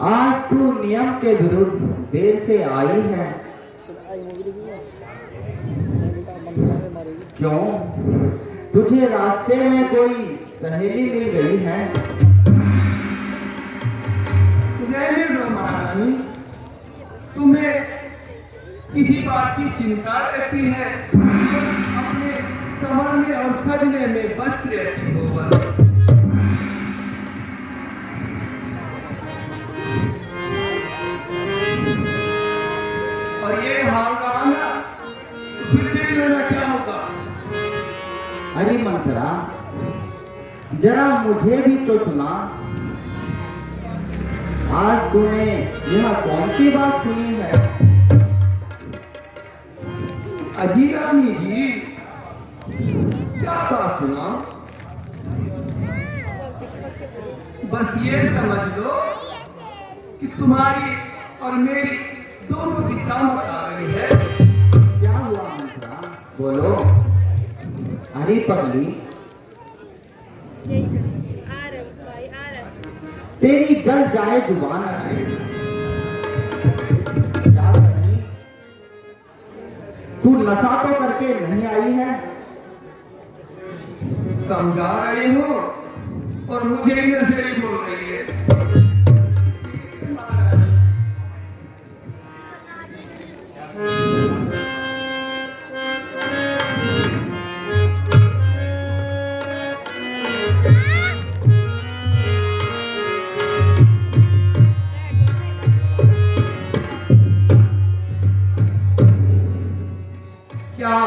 आज तू नियम के विरुद्ध देर से आई है। क्यों? तुझे रास्ते में कोई सहेली मिल गई है? रहने दो महारानी, तुम्हें किसी बात की चिंता रहती है, बस अपने संवरने और सजने में व्यस्त रहती हो बस। और ये हाल रहा ना, तो फिर देख लेना क्या होगा। अरे मंत्रा, जरा मुझे भी तो सुना। आज तूने यह कौन सी बात सुनी है? अजी रानी जी, क्या बात सुना? बस ये समझ लो कि तुम्हारी और मेरी दोनों की सामत आ गई है। क्या हुआ मंत्रा? बोलो। अरे पगली, तेरी जल जाए जुबान है। क्या कही? तू नशा तो करके नहीं आई है? समझा रही हो और मुझे ही नशेड़ी बोल रही है। क्या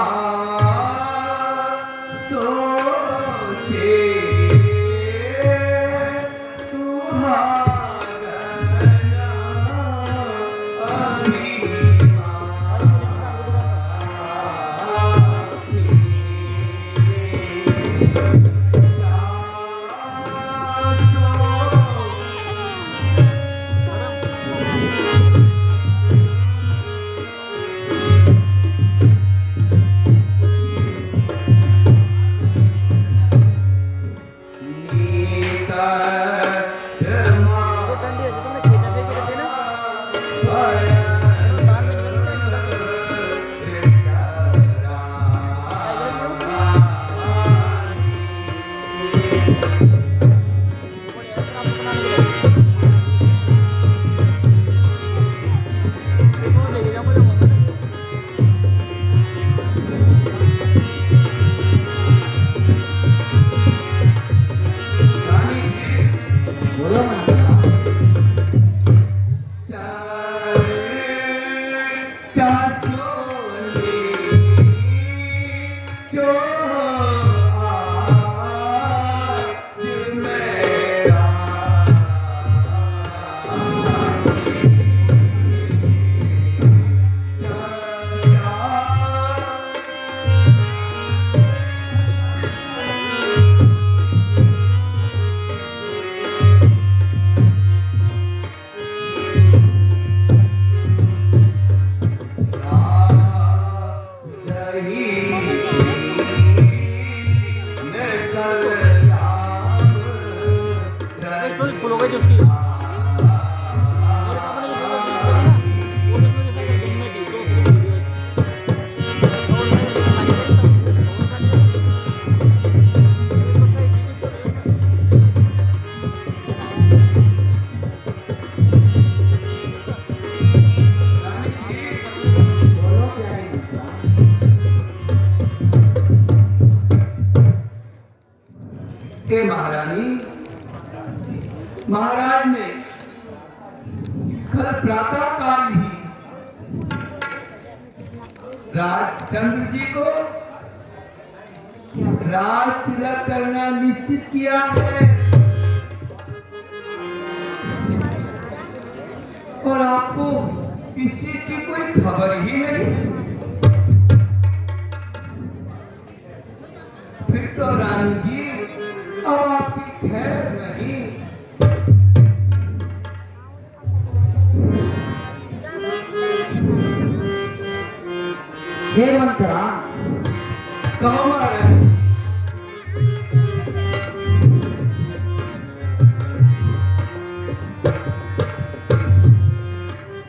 सोचे सुहागना बोलो मंत्रा। महारानी, महाराज ने कल प्रातः काल ही राजचंद्र जी को राज तिलक करना निश्चित किया है और आपको इस चीज की कोई खबर ही नहीं। फिर तो रानी जी अब आपकी खैर नहीं। हे मंत्रा, कहो महारानी।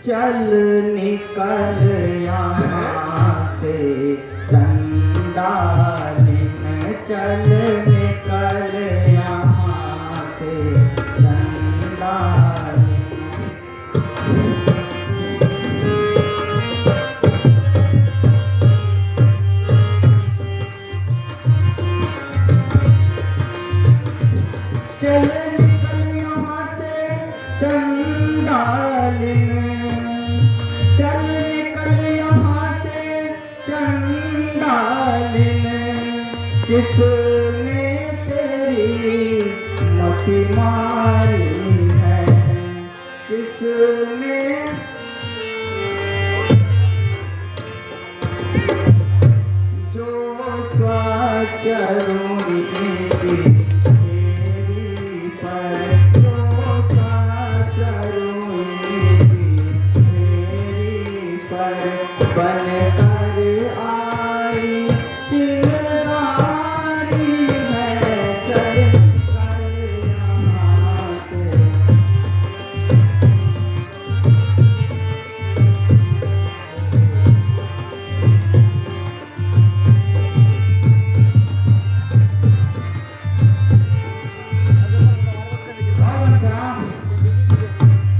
चल निकल यहाँ से चंडालिन, चल निकल यहाँ से चंडालिन। चल निकल यहाँ से चंडालिन, चल निकल यहाँ से चंडालिन। किसने तेरी मति मारी है, किसने जो स्वचरूरी तेरी पर, जो स्वचरूरी तेरी पर बन कर आई चिंगारी है। चल कर यहाँ से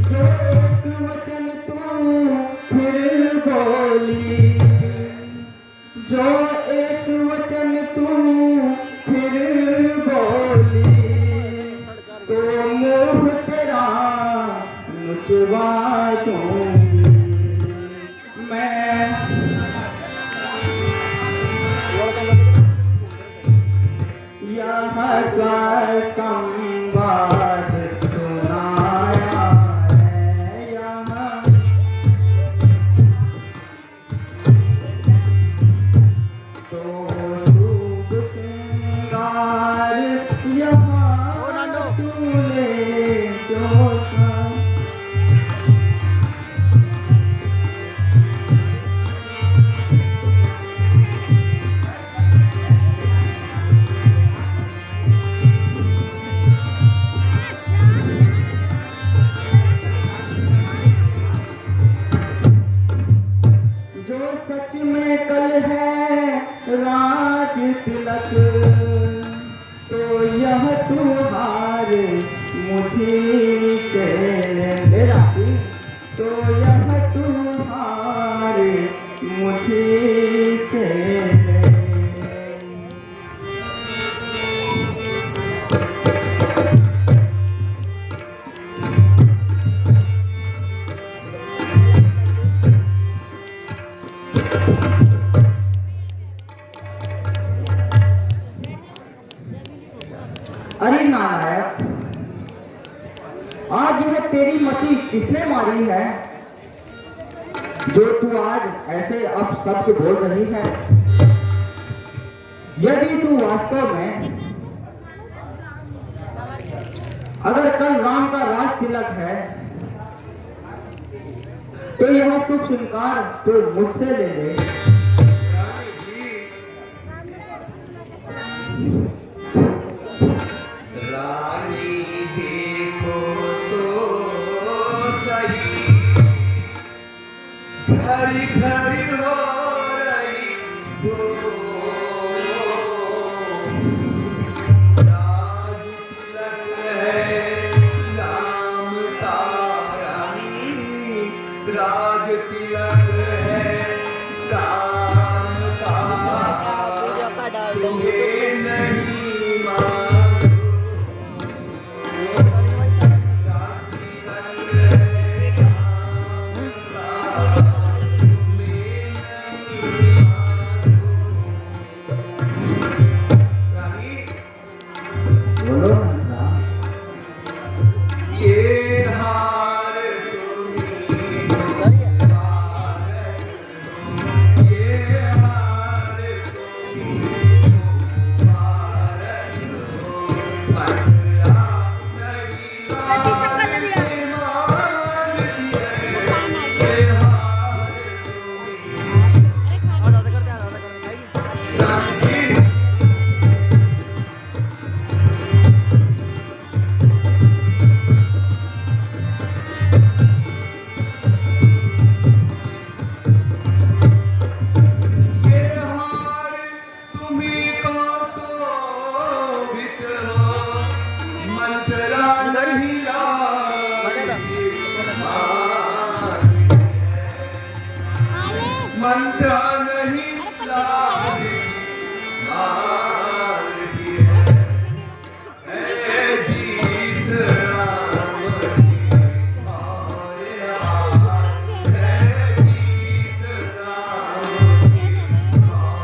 जो एक वचन तू फिर बोली, जो एक वचन तू फिर बोली, तो मुँह तेरा नुचवा दूंगी मैं। यह संवाद सुनाया है यहाँ, तो शुभ श्रृंगार यहाँ तूने जो जो सच में कल है राज तिलक, तो यह तुहार मुझे से ले राशि, तो यह तुहार मुझे से ले। अरे नालायक, आज यह तेरी मति किसने मारी है, जो तू आज ऐसे अपशब्द बोल रही है। यदि तू वास्तव में अगर कल राम का राज तिलक है, तो यह शुभ श्रृंगार तो मुझसे ले ले। रानी देखो तो सही, घड़ी घड़ी हो रही दो, राज तिलक है राम का रानी, राज तिलक है राम का, तुम्हें नहीं मांगो। बोलो ना। ये हार तुम्हें ये हार तुम्हें ममता नहीं लाल की है जीत राम की और हार है जीत राम की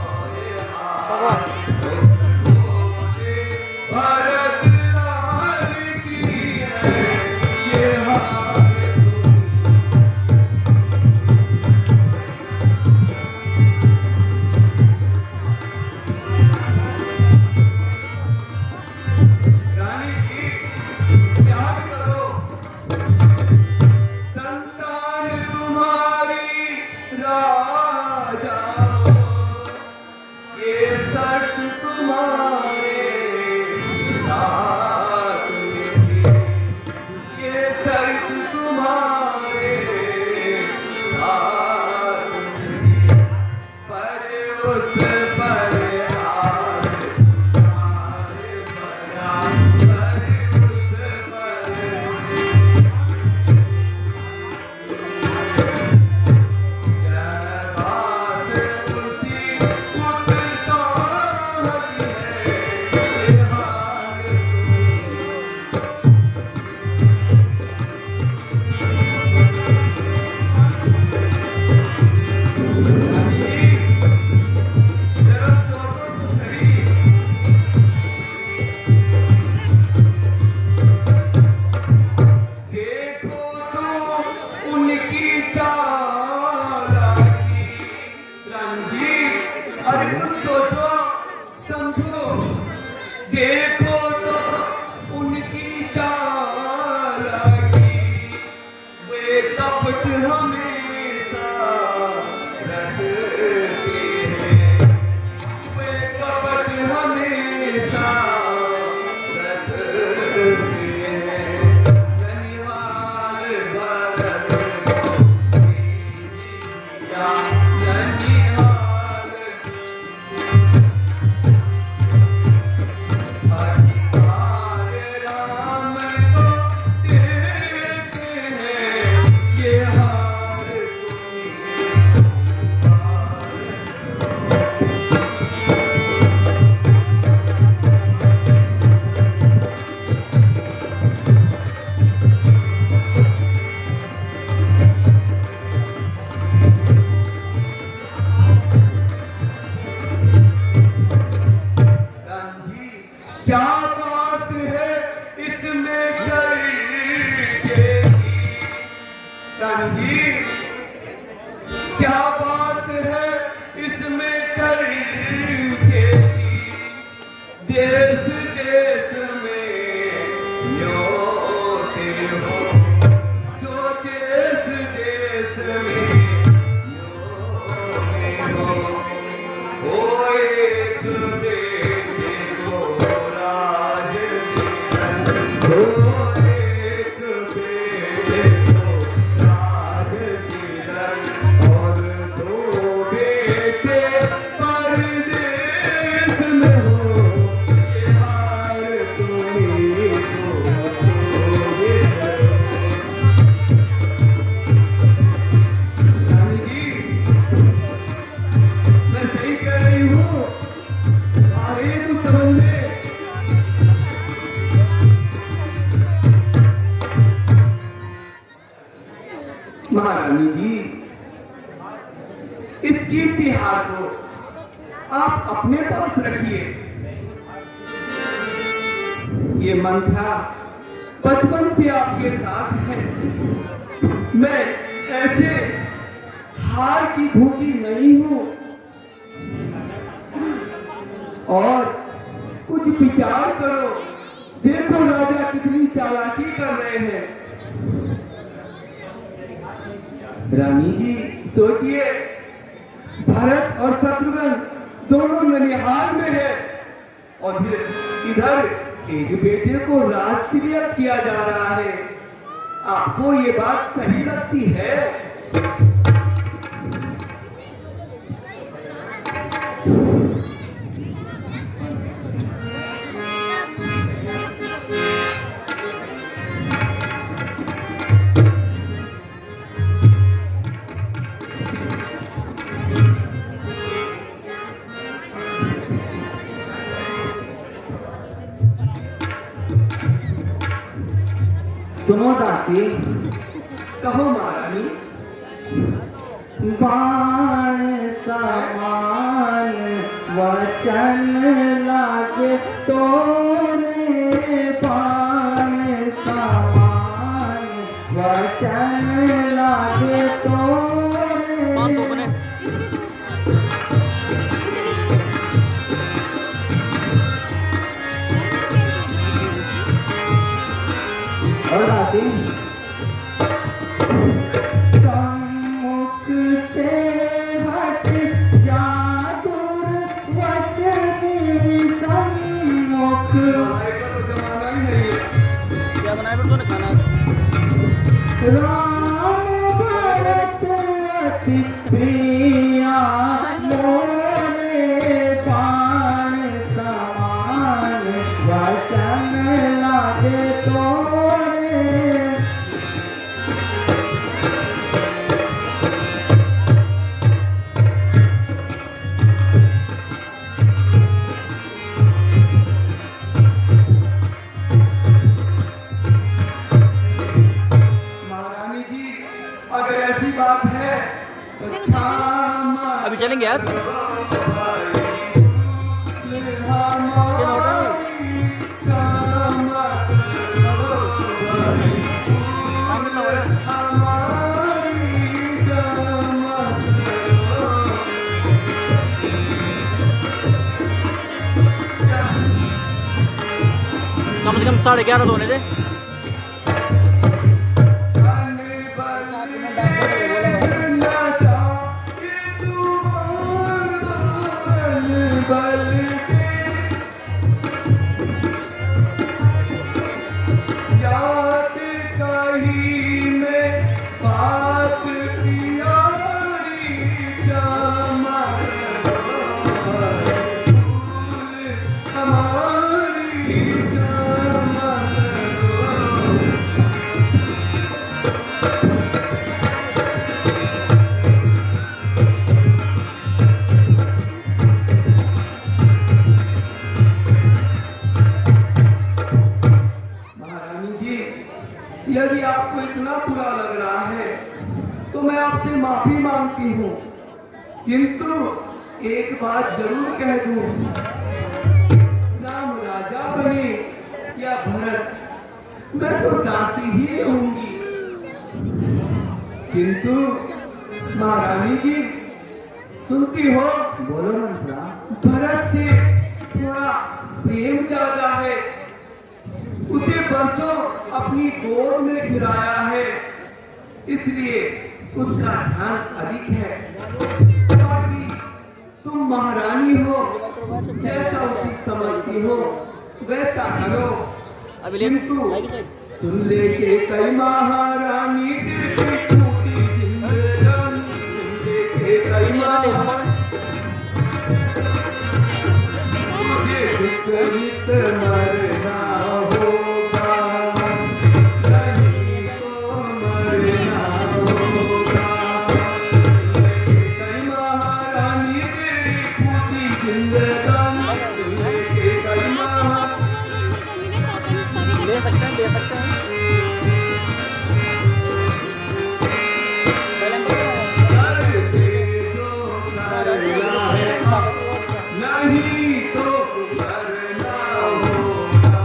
और हार भारत लाल की है ये हार रानी की याद करो संतान तुम्हारी राजा ये शर्त तुम्हारे साथ में थी ये शर्त तुम्हारे साथ में थी पर उस पर हार तुम्हारे बना पर उस पर बात उसी उत्साह की है ये हार तुम्हारी जरा सोचो तो सही देखो तो उनकी चालाकी रंजी अरे कुछ सोचो समझो देखो तो उनकी चालाकी वे कपट हमेशा रखते हैं वे कपट हमेशा रखते हैं ननिहाल भरत को या ननिहाल अधिकार राम को देते हैं ये हार रानी जी क्या बात है इसमें चर्चे की रानी जी क्या बात है इसमें चर्चे की देश देश में न्योते हो जो देश देश में न्योते हो ओ एक बेटे को राज दिलन ओ एक बेटे को राज दिलन और दो बेटे परदेश में हो ये हार तुम्हीं को ये रानी जी मैं सही कह रही हूँ अरे तू समझ ले महारानी जी इस कीर्ति हार को आप अपने पास रखिए ये मंत्रा बचपन से आपके साथ है मैं ऐसे हार की भूखी नहीं हूं और कुछ विचार करो देखो राजा कितनी चालाकी कर रहे हैं रानी जी सोचिए भरत और शत्रुघ्न दोनों ननिहाल में है और इधर एक बेटे को राज तिलक किया जा रहा है आपको ये बात सही लगती है सुनो दासी, कहो महारानी। बाण समान वचन लागे तोरे, बाण समान वचन लागे तोरे। और दासी, सम्मुख से हट जा दुर्वचनी, सम्मुख लड़ाई का तो जमाना ही नहीं है। क्या बनाए बेटा तूने खाना? राम भरत अति प्रिया मोरे, बाण समान वचन लागे तोरे। महारानी जी, अगर ऐसी बात है तो क्षमा अभी चलेंगे यार। कम से कम 11:30 होने थे। यदि आपको इतना बुरा लग रहा है तो मैं आपसे माफी मांगती हूँ, किंतु एक बात जरूर कह दूं, राम राजा बने या भरत, मैं तो दासी ही रहूंगी। किंतु महारानी जी सुनती हो, बोलो मंत्रा। भरत से थोड़ा प्रेम ज्यादा है, उसे बरसों अपनी गोद में खिलाया है, इसलिए उसका ध्यान अधिक है। बाकी तुम महारानी हो, जैसा उचित समझती हो वैसा करो। किंतु सुन ले के कई महारानी तेरी टूटी जिंदगानी, सुन ले के कई महारानी तुझे विपरीत मरना होगा, नहीं तो मरना होगा। कई महारानी तेरी टूटी जिंदगानी, कई ले सकते हैं, ले सकते हैं। नहीं तो मरना होगा।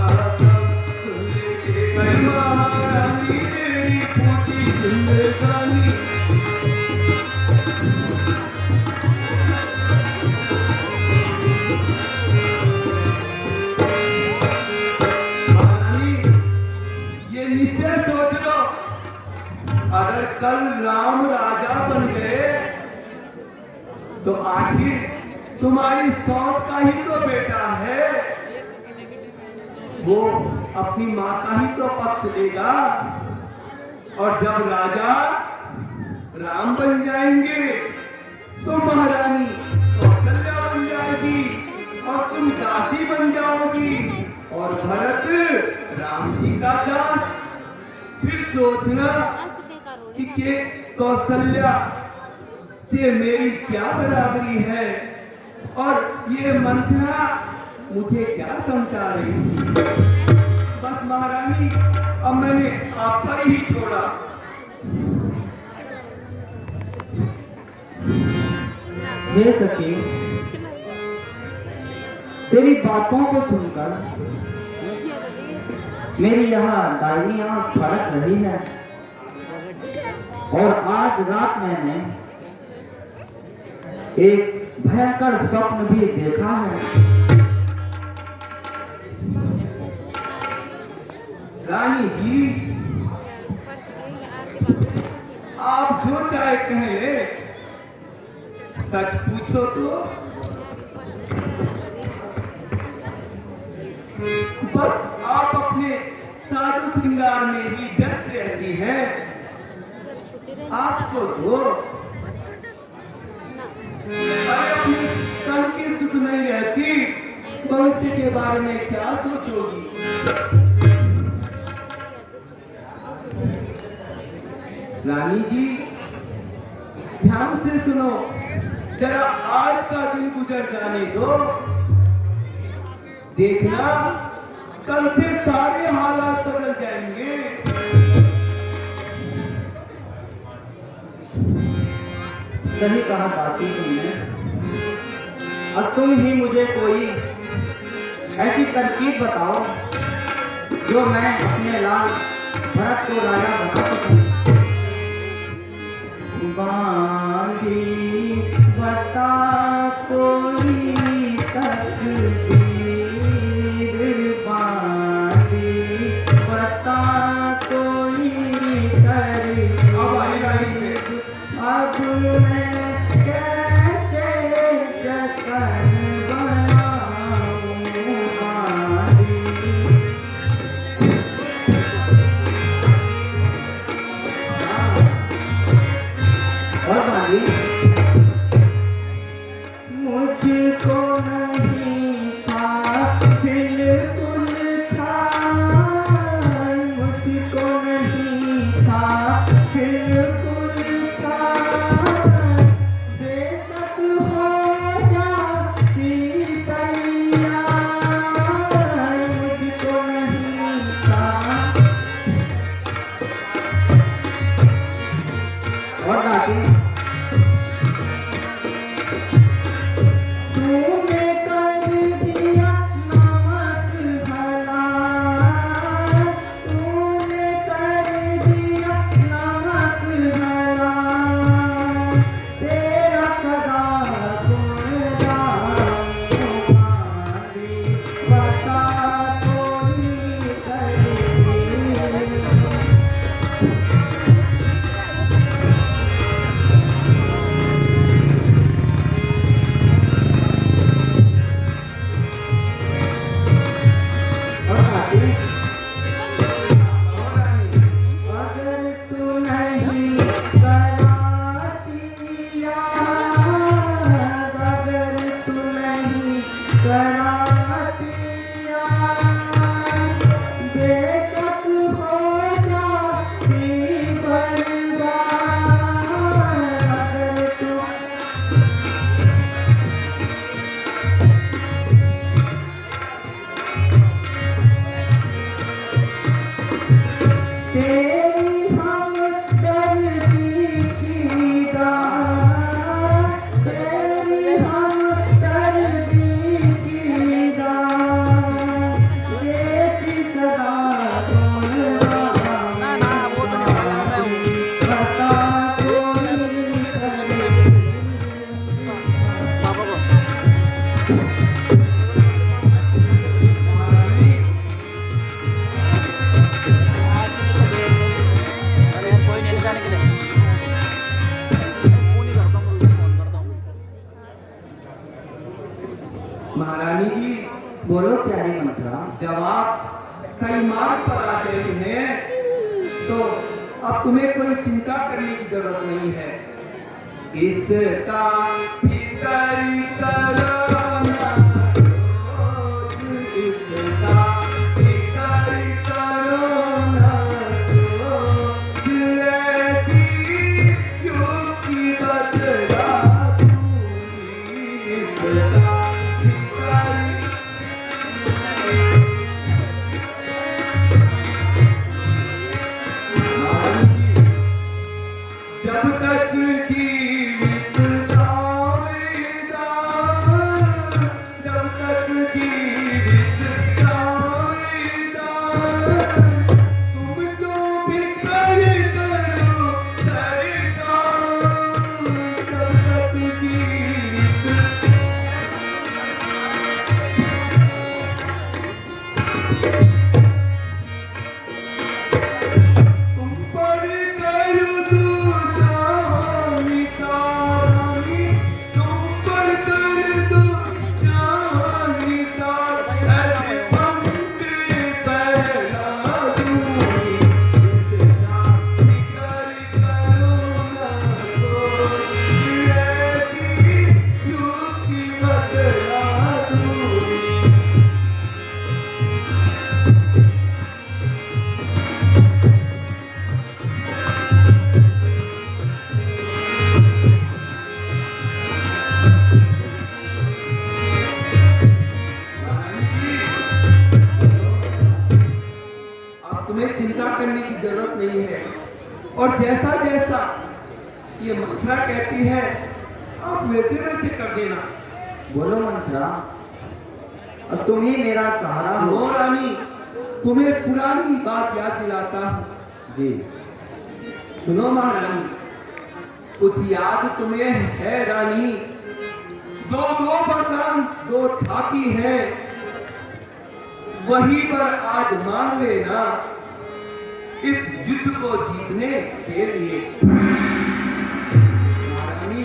सुन के कई महारानी तेरी टूटी जिंदगानी, महारानी ये निश्चय सोच लो, अगर कल राम राजा बन गए तो आखिर तुम्हारी सौत का ही तो बेटा है, वो अपनी माँ का ही तो पक्ष लेगा। और जब राजा राम बन जाएंगे तो महारानी कौशल्या बन जाएगी और तुम दासी बन जाओगी और भरत राम जी का दास। फिर सोचना कि कौशल्या से मेरी क्या बराबरी है और ये मंथरा मुझे क्या समझा रही थी। बस महारानी अब मैंने आप पर ही छोड़ा। हे सखी, तेरी बातों को सुनकर मेरी यहाँ दाहिनी आंख फड़क रही है और आज रात मैंने एक भयंकर स्वप्न भी देखा है। रानी जी, आप जो चाहे कह ले, सच पूछो तो बस आप अपने साधु श्रृंगार में ही व्यस्त रहती हैं। आपको तो अरे अपने तन की सुख नहीं रहती, भविष्य के बारे में क्या सोचोगी? रानी जी, ध्यान से सुनो, जरा आज का दिन गुजर जाने दो। देखना कल से सारे हालात बदल जाएंगे। सही कहा दासी तुमने। अब तुम ही मुझे कोई ऐसी तरकीब बताओ जो मैं अपने लाल भरत को राजा बना सकूं। बांधी बता कोई तकदीर, बांधी बता कोई तरकीब, अब मैं कैसे जतन बनाऊं बांधी। और बांधी, मुझको नहीं था बिल्कुल ख्याल, मुझको नहीं था बिल्कुल ख्याल, बेशक हो जाती तैयार, मुझको नहीं था। और दादी, तूने कर दिया नमक भला, तूने कर दिया नमक भला, तेरा सदा गुणगान बांधी बता कोई तरकीब। अगर तू नहीं कराती याद, अगर तू नहीं कराती याद, बेशक हो जाती बर्बाद, अगर तू तेरी हमदर्दी की दात, तेरी हमदर्दी की दात, देती सदा गुणगान बता कोई तरकीब। पापा को अरे यार कोई नहीं जाने के लिए फोन ही करता हूँ, फोन करता हूँ। महारानी जी, बोलो प्यारी मंत्रा। जब आप सही मार्ग पर आ गए हैं तो अब तुम्हें कोई चिंता करने की जरूरत नहीं है। इसका फिकर करो ना रोज, इसका फिकर करो ना रोज, ऐसी युक्ति बतला दूंगी। इसका फिकर तुम पर कर दूं जानी सारी, तुम पर कर दूं जानी सारी, ऐसे पंक्ति पहना दूंगी, जिसे जानी कर करूँगा कोई, ऐसी युक्ति बतला दूंगी। अब तुम्हें चिंता करने की जरूरत नहीं है, और जैसा जैसा ये मंत्रा कहती है आप वैसे वैसे कर देना। बोलो मंत्रा, अब तुम ही मेरा सहारा हो। रो रानी, तुम्हें पुरानी बात याद दिलाता हूँ। जी। सुनो महारानी, कुछ याद तुम्हें है रानी? दो दो वरदान दो थाती है, वहीं पर आज मांग लेना इस युद्ध को जीतने के लिए। महारानी,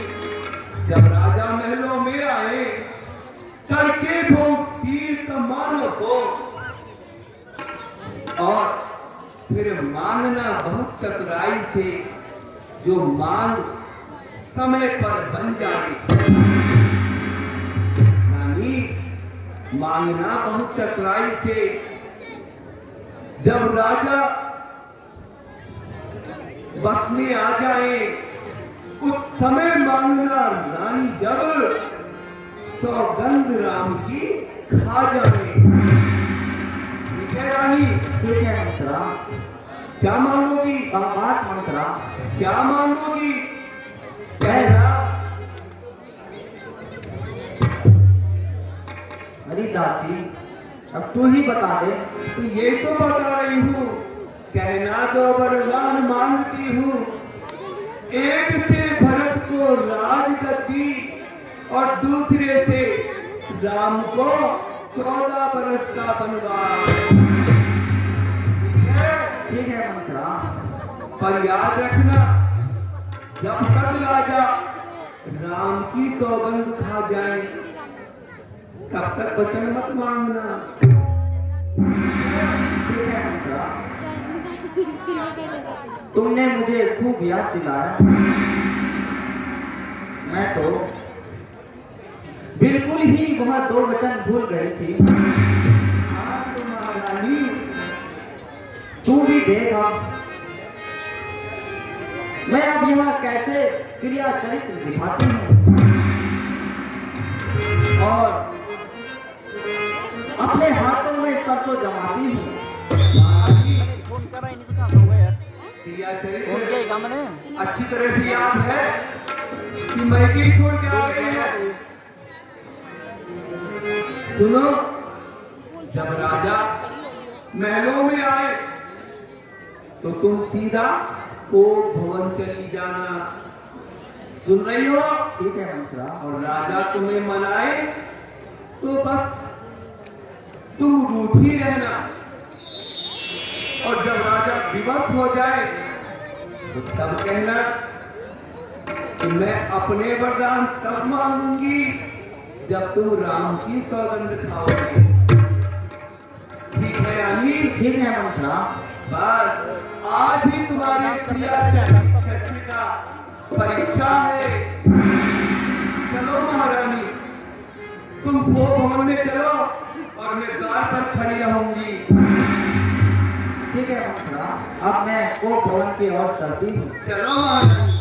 जब राजा महलों में आए करके भोग तीर कमानों को, और फिर मांगना बहुत चतुराई से, जो मांग समय पर बन जाए। रानी, मांगना बहुत चतुराई से, जब राजा बस में आ जाए उस समय मांगना रानी, जब सौगंध राम की खा जाए। ठीक है रानी? ठीक है मंत्रा। क्या मांगोगी? बात मंत्रा। क्या मांगोगी? कहना। अरे दासी, अब तू ही बता दे। तो ये तो बता रही हूँ, कहना दो वरदान मांगती हूँ। एक से भरत को राजगद्दी, और दूसरे से राम को 14 बरस का वनवास। ठीक है? ठीक है मंत्रा। पर याद रखना, जब तक राजा राम की सौगंध खा जाए तब तक वचन मत मांगना। ठीक है मंत्रा। तुमने मुझे खूब याद दिलाया। मैं तो बिल्कुल ही वह दो वचन भूल गई थी। हाँ तो महारानी, तू भी देख, अब मैं अब यहाँ कैसे क्रिया चरित्र दिखाती हूँ, और अपने हाथों में सरसों जमाती हूँ। महारानी, फोन कर रहा है, नहीं तो कहाँ से होगा यार? क्रिया फोन किया चरित्र ही काम ने। अच्छी तरह से याद है कि मैके छोड़ के आ गए हैं। सुनो, जब राजा महलों में आए तो तुम सीधा ओ भवन चली जाना। सुन रही हो? ठीक है मंत्रा। और राजा तुम्हें मनाए तो बस तुम रूठी रहना, और जब राजा विवश हो जाए तो तब कहना कि मैं अपने वरदान तब मांगूंगी जब तुम राम की सौगंध खाओगे। ठीक है रानी? ठीक है मंत्रा। बस आज ही तुम्हारी क्रिया चरित्र का परीक्षा है। चलो महारानी, तुम वो भवन में चलो और मैं द्वार पर खड़ी रहूंगी। ठीक है मंत्रा। अब मैं को भवन की ओर चलती हूँ। चलो महारानी।